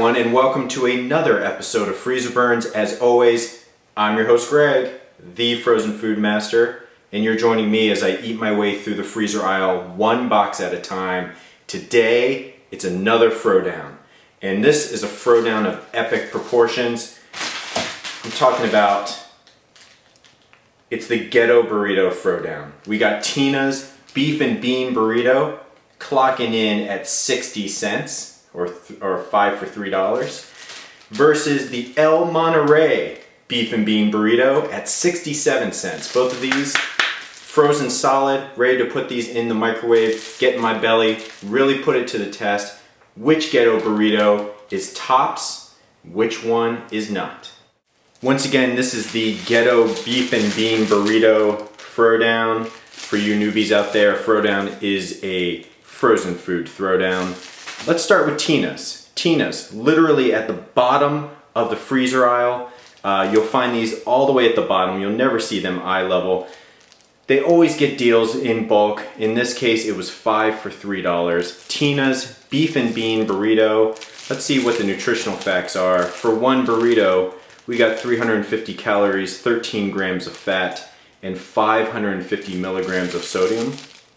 everyone, and welcome to another episode of Freezerburns. As always, I'm your host Greg, the frozen food master, and you're joining me as I eat my way through the freezer aisle one box at a time. Today, it's another throwdown, and this is a throwdown of epic proportions. I'm talking about, it's the Ghetto Burrito Throwdown. We got Tina's Beef and Bean Burrito clocking in at 60 cents. Or 5 for $3, versus the El Monterey Beef and Bean Burrito at 67 cents. Both of these frozen solid, ready to put these in the microwave, get in my belly, really put it to the test. Which ghetto burrito is tops, which one is not? Once again, this is the Ghetto Beef and Bean Burrito Throwdown. For you newbies out there, Throwdown is a frozen food throwdown. Let's start with Tina's. Tina's, literally at the bottom of the freezer aisle. You'll find these all the way at the bottom. You'll never see them eye level. They always get deals in bulk. In this case, it was 5 for $3. Tina's Beef and Bean Burrito. Let's see what the nutritional facts are. For one burrito, we got 350 calories, 13 grams of fat, and 550 milligrams of sodium.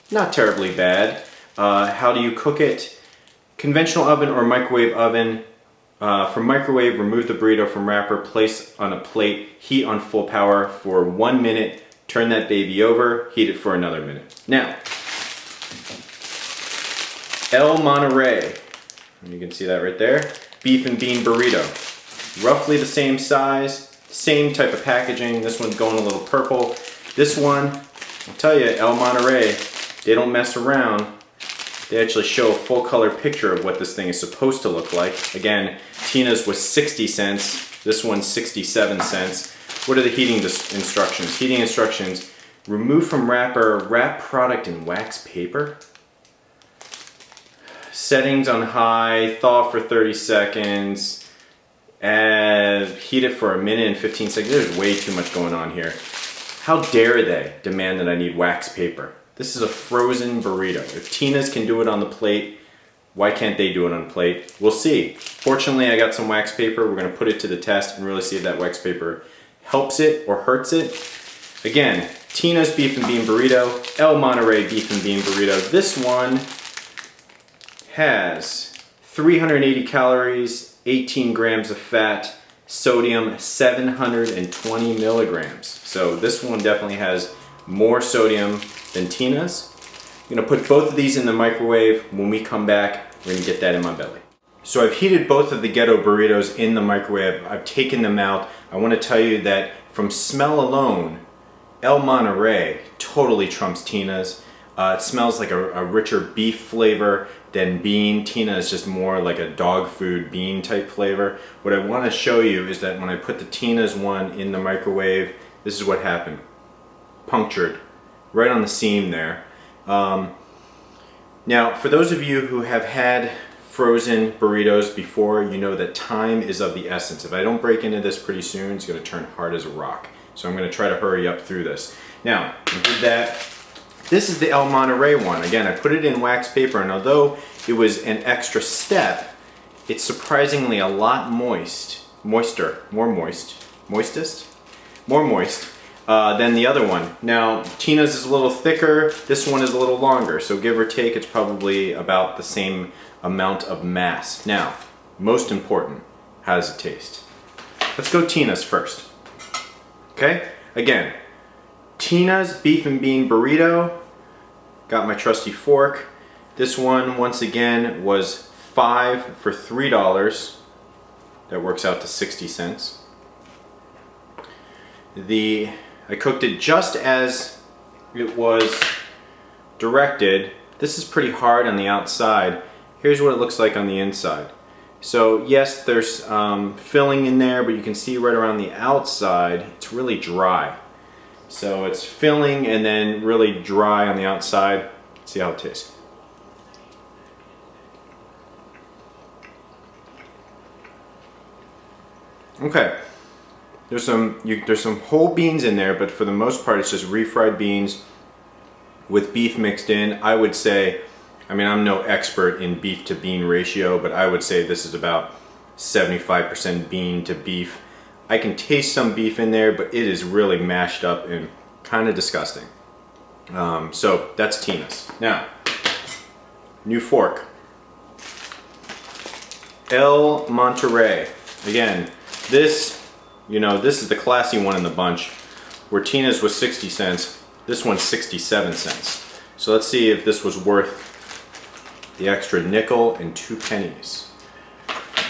Not terribly bad. How do you cook it? Conventional oven or microwave oven. For microwave, remove the burrito from wrapper, place on a plate, heat on full power for 1 minute, turn that baby over, heat it for another minute. Now, El Monterey, and you can see that right there, Beef and Bean Burrito. Roughly the same size, same type of packaging. This one's going a little purple. This one, I'll tell you, El Monterey, they don't mess around. They actually show a full color picture of what this thing is supposed to look like. Again, Tina's was 60 cents, this one's 67 cents. What are the heating instructions? Heating instructions, remove from wrapper, wrap product in wax paper. Settings on high, thaw for 30 seconds, heat it for 1 minute and 15 seconds. There's way too much going on here. How dare they demand that I need wax paper? This is a frozen burrito. If Tina's can do it on the plate, why can't they do it on the plate? We'll see. Fortunately, I got some wax paper. We're gonna put it to the test and really see if that wax paper helps it or hurts it. Again, Tina's Beef and Bean Burrito, El Monterey Beef and Bean Burrito. This one has 380 calories, 18 grams of fat, sodium 720 milligrams. So this one definitely has more sodium than Tina's. I'm gonna put both of these in the microwave. When we come back, we're gonna get that in my belly. So I've heated both of the ghetto burritos in the microwave. I've taken them out. I wanna tell you that from smell alone, El Monterey totally trumps Tina's. It smells like a richer beef flavor than bean. Tina is just more like a dog food bean type flavor. What I wanna show you is that when I put the Tina's one in the microwave, this is what happened. Punctured right on the seam there. Now, for those of you who have had frozen burritos before, you know that time is of the essence. If I don't break into this pretty soon, it's gonna turn hard as a rock. So I'm gonna try to hurry up through this. Now, I did that. This is the El Monterey one. Again, I put it in wax paper, and although it was an extra step, it's surprisingly a lot more moist than the other one. Now, Tina's is a little thicker, this one is a little longer, so give or take, it's probably about the same amount of mass. Now, most important, how does it taste? Let's go Tina's first. Okay, again, Tina's Beef and Bean Burrito, got my trusty fork. This one, once again, was 5 for $3. That works out to 60 cents. I cooked it just as it was directed. This is pretty hard on the outside. Here's what it looks like on the inside. So yes, there's filling in there, but you can see right around the outside, it's really dry. So it's filling and then really dry on the outside. Let's see how it tastes. Okay. There's some whole beans in there, but for the most part it's just refried beans with beef mixed in. I would say, I mean, I'm no expert in beef to bean ratio, but I would say this is about 75% bean to beef. I can taste some beef in there, but it is really mashed up and kind of disgusting. So that's Tina's. Now, new fork. El Monterey. Again, this is the classy one in the bunch, where Tina's was 60 cents. This one's 67 cents. So let's see if this was worth the extra nickel and 2 pennies.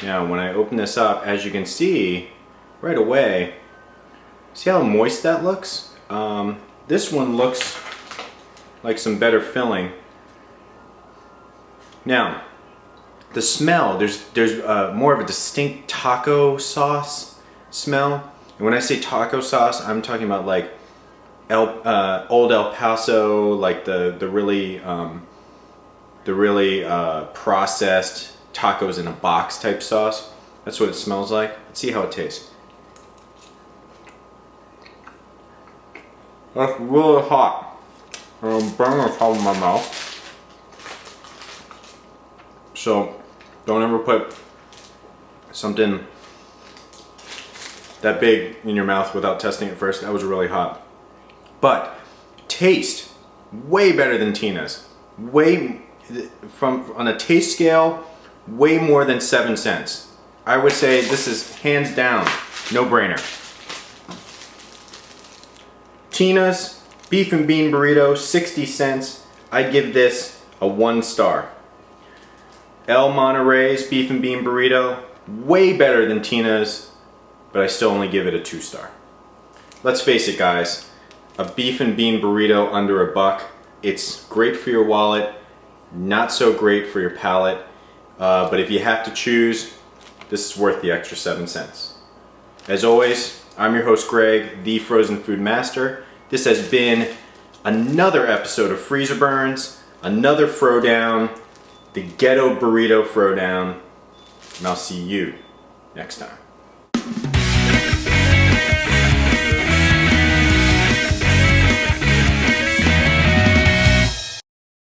Now, when I open this up, as you can see right away, see how moist that looks? This one looks like some better filling. Now, the smell, there's more of a distinct taco sauce smell. And when I say taco sauce, I'm talking about like old El Paso, like the really processed tacos in a box type sauce. That's what it smells like. Let's see how it tastes. That's really hot. I'm burning the top of my mouth. So don't ever put something that big in your mouth without testing it first. That was really hot. But taste, way better than Tina's. On a taste scale, way more than 7 cents. I would say this is hands down, no brainer. Tina's beef and bean burrito, 60 cents. I'd give this a 1 star. El Monterey's beef and bean burrito, way better than Tina's, but I still only give it a 2 star. Let's face it, guys, a beef and bean burrito under $1. It's great for your wallet, not so great for your palate, but if you have to choose, this is worth the extra 7 cents. As always, I'm your host Greg, the Frozen Food Master. This has been another episode of Freezerburns, another throwdown, the Ghetto Burrito Throwdown, and I'll see you next time.